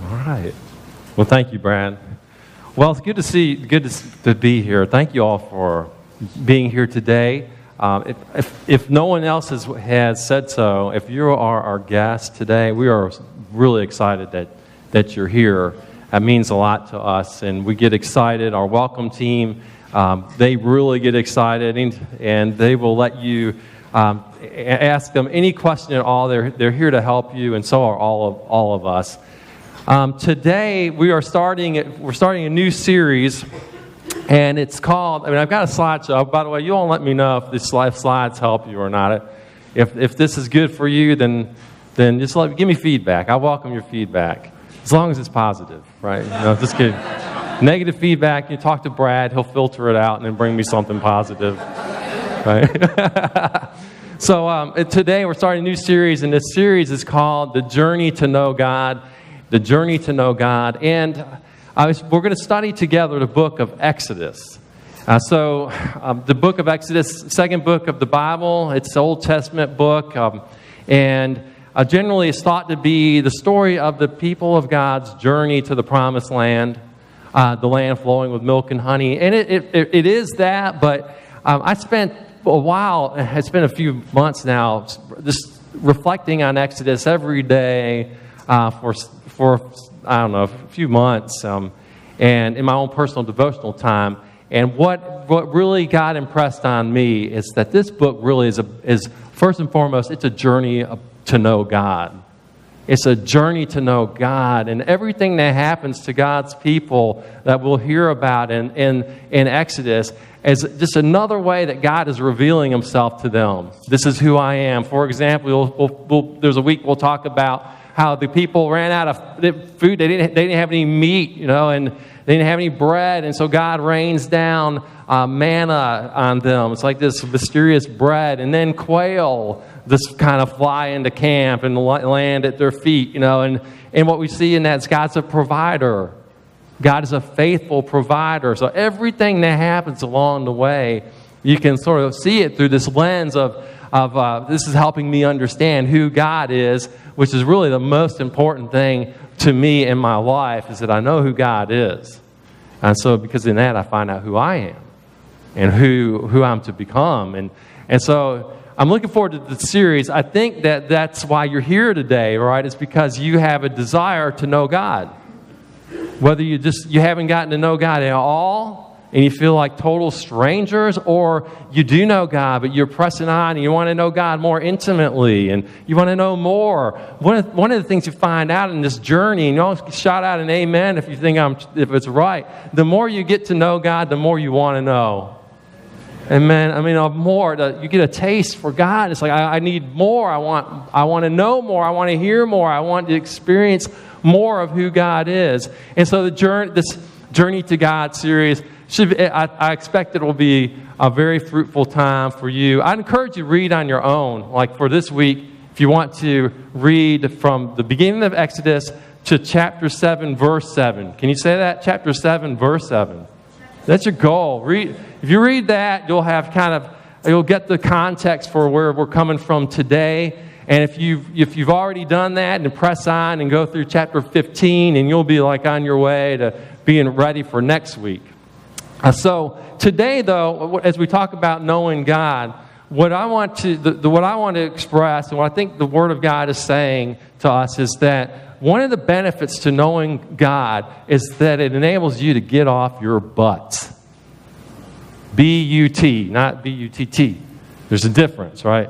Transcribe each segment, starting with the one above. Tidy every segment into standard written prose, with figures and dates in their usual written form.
All right. Well, thank you, Brad. Well, it's good to be here. Thank you all for being here today. If no one else has said so, if you are our guest today, we are really excited that you're here. That means a lot to us, and we get excited. Our welcome team, they really get excited, and they will let you ask them any question at all. They're here to help you, and so are all of us. Today we're starting a new series, and it's called. I've got a slideshow. By the way, you all let me know if these slides help you or not. If this is good for you, then just give me feedback. I welcome your feedback, as long as it's positive, right? Just kidding. Negative feedback, you talk to Brad, he'll filter it out and then bring me something positive, right? So today we're starting a new series, and this series is called The Journey to Know God. The Journey to Know God. And we're going to study together the book of Exodus. The book of Exodus, second book of the Bible, it's an Old Testament book. And generally it's thought to be the story of the people of God's journey to the promised land, the land flowing with milk and honey. And it is that, but I spent a few months now just reflecting on Exodus every day for I don't know, a few months, and in my own personal devotional time. And what really got impressed on me is that this book really is first and foremost, it's a journey to know God. It's a journey to know God, and everything that happens to God's people that we'll hear about in Exodus is just another way that God is revealing Himself to them. This is who I am. For example, there's a week we'll talk about how the people ran out of food. They didn't have any meat, and they didn't have any bread. And so God rains down manna on them. It's like this mysterious bread. And then quail just kind of fly into camp and land at their feet, And what we see in that is God's a provider. God is a faithful provider. So everything that happens along the way, you can sort of see it through this lens of this is helping me understand who God is, which is really the most important thing to me in my life, is that I know who God is. And so because in that I find out who I am and who I'm to become. And so I'm looking forward to the series. I think that's why you're here today, right? It's because you have a desire to know God. Whether you haven't gotten to know God at all, and you feel like total strangers, or you do know God, but you're pressing on and you want to know God more intimately, and you want to know more. One of the things you find out in this journey, and you always shout out an amen if you think if it's right, the more you get to know God, the more you want to know. Amen. You get a taste for God. It's like, I need more. I want to know more. I want to hear more. I want to experience more of who God is. And so this Journey to God series, I expect it will be a very fruitful time for you. I'd encourage you to read on your own. Like for this week, if you want to read from the beginning of Exodus to chapter 7, verse 7. Can you say that? Chapter 7, verse 7. That's your goal. If you read that, you'll get the context for where we're coming from today. And if you've already done that, and press on and go through chapter 15, and you'll be like on your way to being ready for next week. So today, though, as we talk about knowing God, what I want to express, and what I think the Word of God is saying to us, is that one of the benefits to knowing God is that it enables you to get off your butts. B-U-T, not B-U-T-T. There's a difference, right?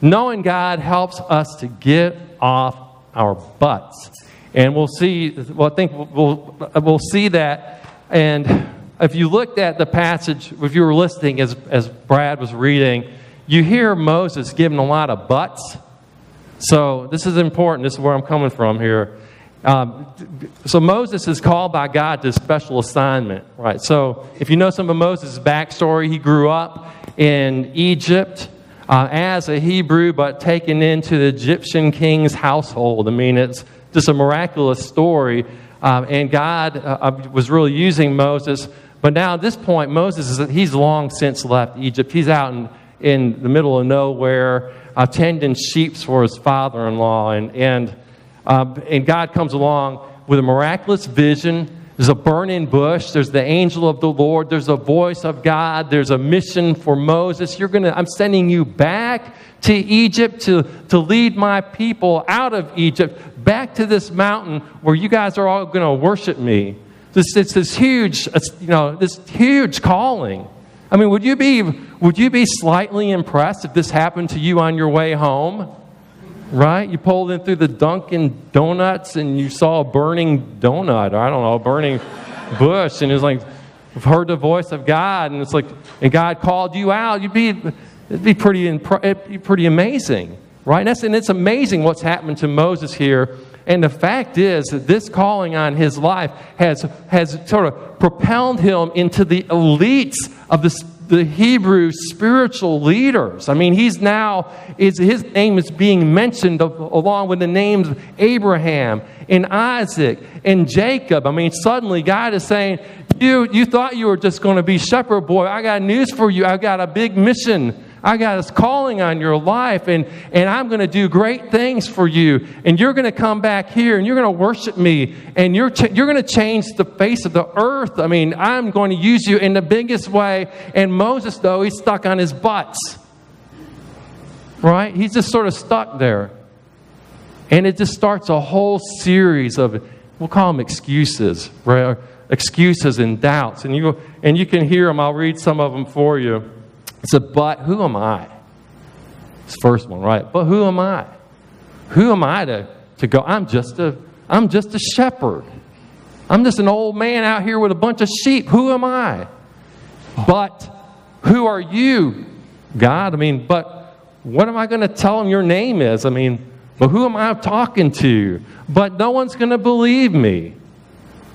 Knowing God helps us to get off our butts, and we'll see. Well, I think we'll see that. And if you looked at the passage, if you were listening as Brad was reading, you hear Moses giving a lot of buts. So this is important. This is where I'm coming from here. So Moses is called by God to a special assignment, right? So if you know some of Moses' backstory, he grew up in Egypt as a Hebrew, but taken into the Egyptian king's household. It's just a miraculous story. And God was really using Moses. But now at this point, he's long since left Egypt. He's out in the middle of nowhere, tending sheep for his father-in-law. And God comes along with a miraculous vision. There's a burning bush. There's the angel of the Lord. There's a voice of God. There's a mission for Moses. I'm sending you back to Egypt to lead my people out of Egypt, back to this mountain where you guys are all going to worship me. This huge calling. I mean, would you be slightly impressed if this happened to you on your way home? Right? You pulled in through the Dunkin' Donuts and you saw a burning donut, or I don't know, a burning bush, and it's like, you've heard the voice of God, and it's like, and God called you out. It'd be pretty amazing, right? And it's amazing what's happened to Moses here. And the fact is that this calling on his life has sort of propelled him into the elites of the Hebrew spiritual leaders. I mean, his name is being mentioned along with the names of Abraham and Isaac and Jacob. I mean, suddenly God is saying, you thought you were just going to be shepherd boy. I got news for you. I've got a big mission. I got this calling on your life, and I'm going to do great things for you. And you're going to come back here, and you're going to worship me, and you're going to change the face of the earth. I mean, I'm going to use you in the biggest way. And Moses, though, he's stuck on his butts. Right? He's just sort of stuck there. And it just starts a whole series of, we'll call them excuses, right? Excuses and doubts. And you can hear them. I'll read some of them for you. It said, but who am I? It's the first one, right? But who am I? Who am I to go? I'm just a shepherd. I'm just an old man out here with a bunch of sheep. Who am I? But who are you, God? I mean, but what am I going to tell them your name is? I mean, but who am I talking to? But no one's going to believe me.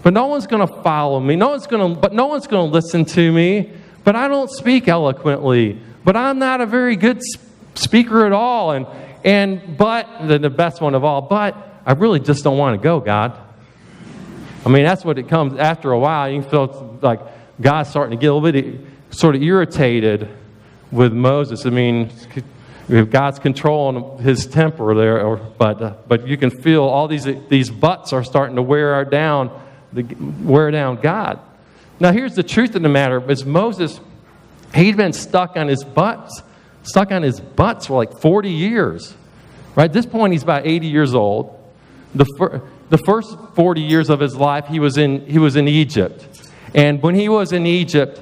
But no one's going to follow me. No one's going to listen to me. But I don't speak eloquently. But I'm not a very good speaker at all. But the best one of all, but I really just don't want to go, God. I mean, that's what it comes after a while. You feel like God's starting to get a little bit sort of irritated with Moses. I mean, God's controlling his temper there, but you can feel all these buts are starting to wear down God. Now, here's the truth of the matter: is Moses, he'd been stuck on his butts for like 40 years. Right at this point, he's about 80 years old. The first 40 years of his life, he was in Egypt, and when he was in Egypt,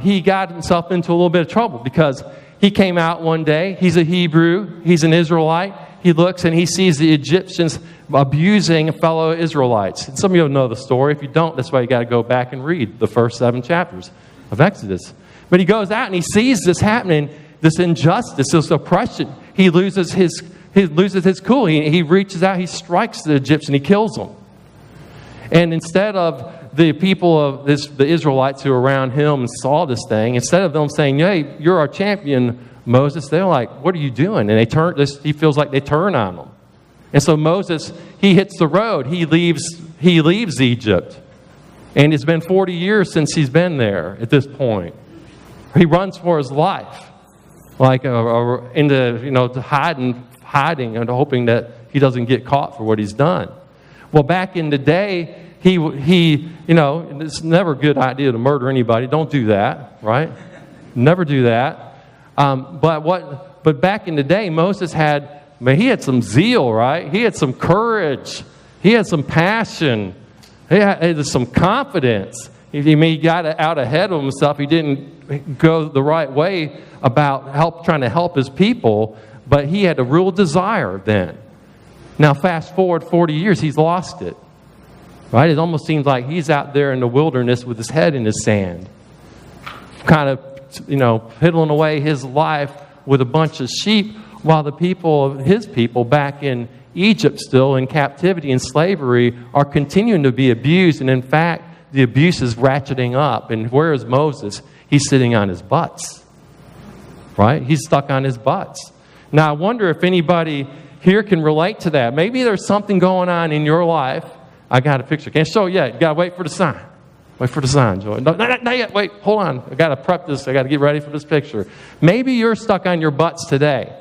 he got himself into a little bit of trouble because he came out one day. He's a Hebrew. He's an Israelite. He looks and he sees the Egyptians abusing fellow Israelites. And some of you know the story. If you don't, that's why you got to go back and read the first 7 chapters of Exodus. But he goes out and he sees this happening, this injustice, this oppression. He loses his cool. He reaches out, he strikes the Egyptian, he kills them. And instead of the people of the Israelites who were around him and saw this thing, instead of them saying, "Hey, you're our champion, Moses," they're like, "What are you doing?" And he feels like they turn on him. And so Moses, he hits the road. He leaves Egypt. And it's been 40 years since he's been there at this point. He runs for his life, like into hiding and hoping that he doesn't get caught for what he's done. Well, back in the day, it's never a good idea to murder anybody. Don't do that, right? Never do that. But back in the day, Moses had some zeal, right? He had some courage. He had some passion. He had some confidence. He got out ahead of himself. He didn't go the right way about trying to help his people, but he had a real desire then. Now, fast forward 40 years, he's lost it. Right? It almost seems like he's out there in the wilderness with his head in his sand, kind of, piddling away his life with a bunch of sheep, while his people back in Egypt, still in captivity and slavery, are continuing to be abused. And in fact, the abuse is ratcheting up. And where is Moses? He's sitting on his butts. Right? He's stuck on his butts. Now, I wonder if anybody here can relate to that. Maybe there's something going on in your life. I got a picture. Can't show it yet. You got to wait for the sign. Wait for the sign, Joy. No, not yet. Wait, hold on. I got to prep this. I got to get ready for this picture. Maybe you're stuck on your butts today.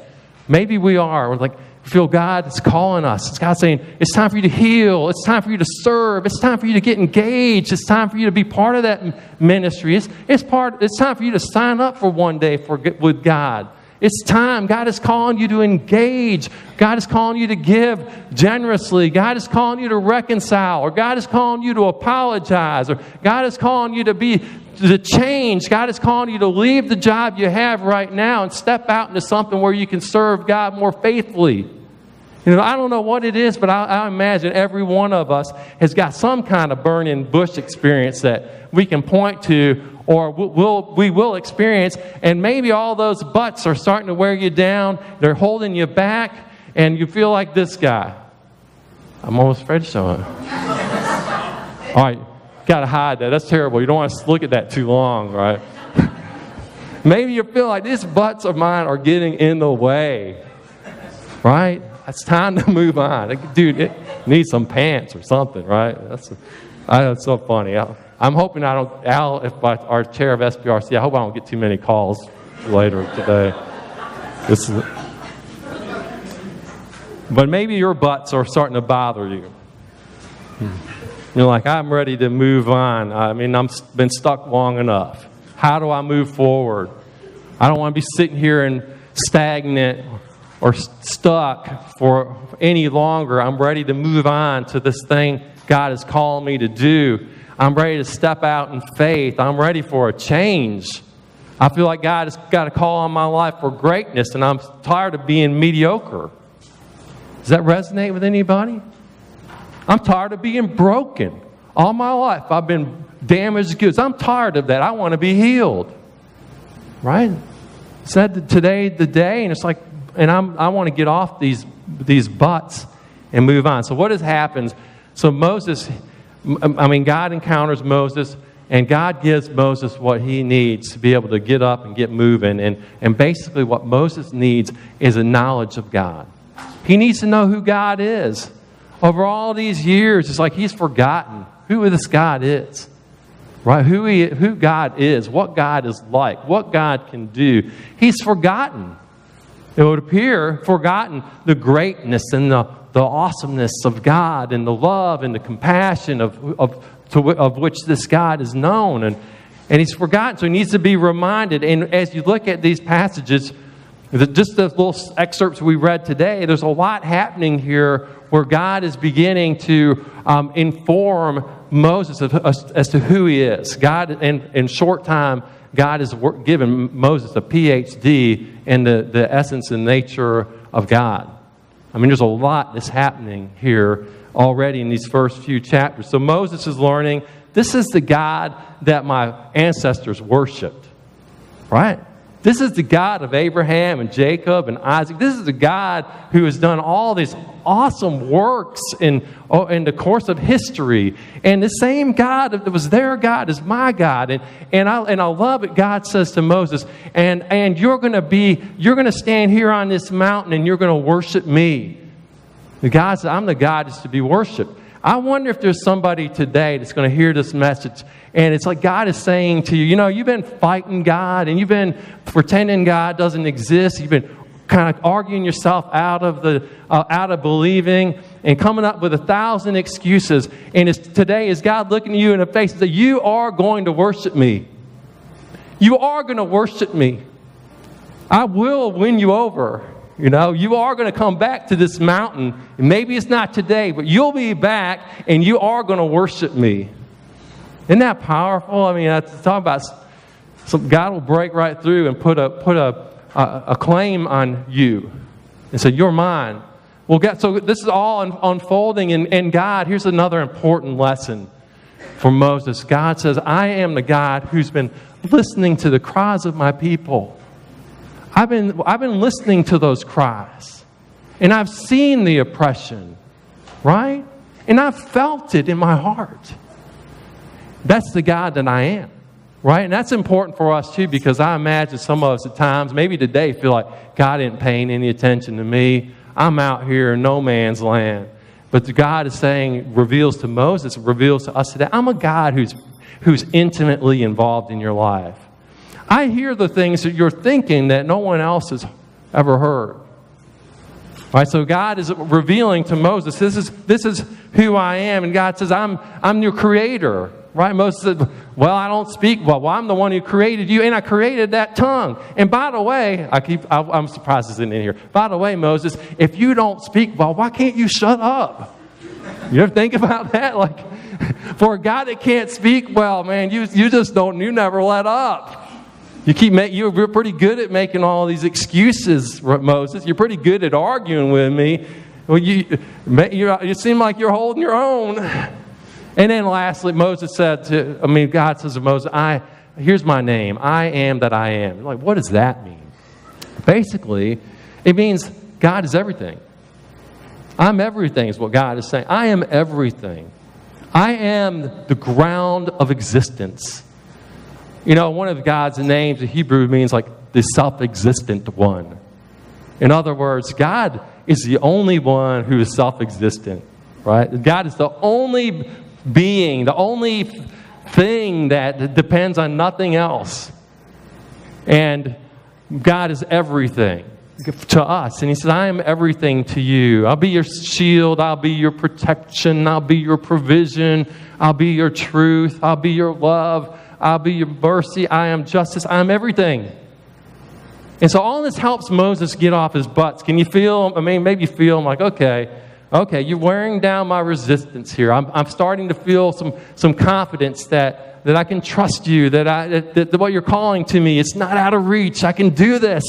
Maybe we are. We're like, We feel God is calling us. It's God saying, it's time for you to heal. It's time for you to serve. It's time for you to get engaged. It's time for you to be part of that ministry. It's time for you to sign up for one day with God. It's time. God is calling you to engage. God is calling you to give generously. God is calling you to reconcile. Or God is calling you to apologize. Or God is calling you to change. God is calling you to leave the job you have right now and step out into something where you can serve God more faithfully. I don't know what it is, but I imagine every one of us has got some kind of burning bush experience that we can point to, or we will experience, and maybe all those butts are starting to wear you down. They're holding you back, and you feel like this guy. I'm almost afraid to show him. All right, got to hide that. That's terrible. You don't want to look at that too long, right? Maybe you feel like these butts of mine are getting in the way, right? It's time to move on. Dude, it needs some pants or something, right? That's so funny. I'm hoping I don't, Al, if our chair of SPRC, I hope I don't get too many calls later today. But maybe your butts are starting to bother you. You're like, I'm ready to move on. I mean, I've been stuck long enough. How do I move forward? I don't want to be sitting here and stagnant or stuck for any longer. I'm ready to move on to this thing God is calling me to do. I'm ready to step out in faith. I'm ready for a change. I feel like God has got a call on my life for greatness, and I'm tired of being mediocre. Does that resonate with anybody? I'm tired of being broken. All my life I've been damaged goods. I'm tired of that. I want to be healed. Right? Is that today the day? And it's like, and I want to get off these butts and move on. So what has happened? So God encounters Moses, and God gives Moses what he needs to be able to get up and get moving. And basically what Moses needs is a knowledge of God. He needs to know who God is. Over all these years, it's like he's forgotten who this God is. Right? Who God is, what God is like, what God can do. He's forgotten. It would appear forgotten the greatness and the awesomeness of God and the love and the compassion of which this God is known. And he's forgotten, so he needs to be reminded. And as you look at these passages, just the little excerpts we read today, there's a lot happening here where God is beginning to inform Moses as to who he is. God, in short time, God has given Moses a PhD in the essence and nature of God. I mean, there's a lot that's happening here already in these first few chapters. So Moses is learning, this is the God that my ancestors worshipped, right? This is the God of Abraham and Jacob and Isaac. This is the God who has done all these awesome works in the course of history. And the same God that was their God is my God. And I love it. God says to Moses, and you're going to stand here on this mountain and you're going to worship me. The God said, I'm the God that's to be worshipped. I wonder if there's somebody today that's going to hear this message, and it's like God is saying to you, you've been fighting God, and you've been pretending God doesn't exist. You've been kind of arguing yourself out of believing and coming up with 1,000 excuses. And today is God looking you in the face and saying, you are going to worship me. You are going to worship me. I will win you over. You are going to come back to this mountain. Maybe it's not today, but you'll be back and you are going to worship me. Isn't that powerful? I mean, talk about God will break right through and put a claim on you and say, you're mine. So this is all unfolding, and God, here's another important lesson for Moses. God says, I am the God who's been listening to the cries of my people. I've been listening to those cries, and I've seen the oppression, right? And I've felt it in my heart. That's the God that I am, right? And that's important for us too, because I imagine some of us at times, maybe today, feel like God isn't paying any attention to me. I'm out here in no man's land. But God is saying, reveals to Moses, reveals to us today, I'm a God who's intimately involved in your life. I hear the things that you're thinking that no one else has ever heard. Right, so God is revealing to Moses, this is who I am. And God says, I'm your creator. Right? Moses said, well, I don't speak well. I'm the one who created you, and I created that tongue. And by the way, I'm surprised it's in here. By the way, Moses, if you don't speak well, why can't you shut up? You ever think about that? Like, for a guy that can't speak well, man, you never let up. You're pretty good at making all these excuses, Moses. You're pretty good at arguing with me. Well, you seem like you're holding your own. And then lastly, God says to Moses, here's my name. I am that I am. Like, what does that mean? Basically, it means God is everything. I'm everything is what God is saying. I am everything. I am the ground of existence. You know, one of God's names in Hebrew means like the self-existent one. In other words, God is the only one who is self-existent, right? God is the only being, the only thing that depends on nothing else. And God is everything to us. And he says, I am everything to you. I'll be your shield. I'll be your protection. I'll be your provision. I'll be your truth. I'll be your love. I'll be your mercy. I am justice. I am everything. And so all this helps Moses get off his butts. Can you feel, maybe you feel like, okay, you're wearing down my resistance here. I'm starting to feel some confidence that I can trust you, that what you're calling to me, it's not out of reach. I can do this.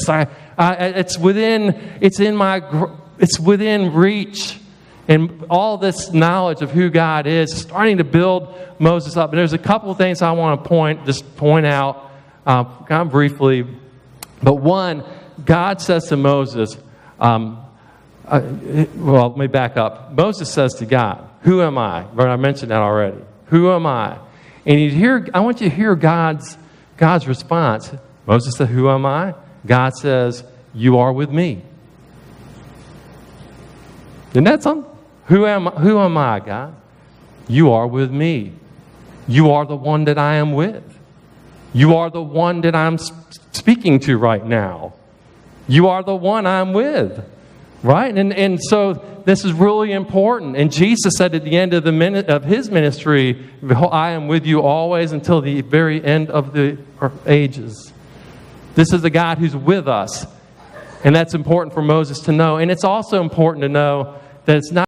It's within reach. And all this knowledge of who God is starting to build Moses up. And there's a couple of things I want to point out kind of briefly. But one, God says to Moses, let me back up. Moses says to God, who am I? Right, I mentioned that already. Who am I? And I want you to hear God's response. Moses said, who am I? God says, you are with me. Isn't that something? Who am I, God? You are with me. You are the one that I am with. You are the one that I'm speaking to right now. You are the one I'm with. Right? And so this is really important. And Jesus said at the end of his ministry, I am with you always until the very end of the ages. This is the God who's with us. And that's important for Moses to know. And it's also important to know that it's not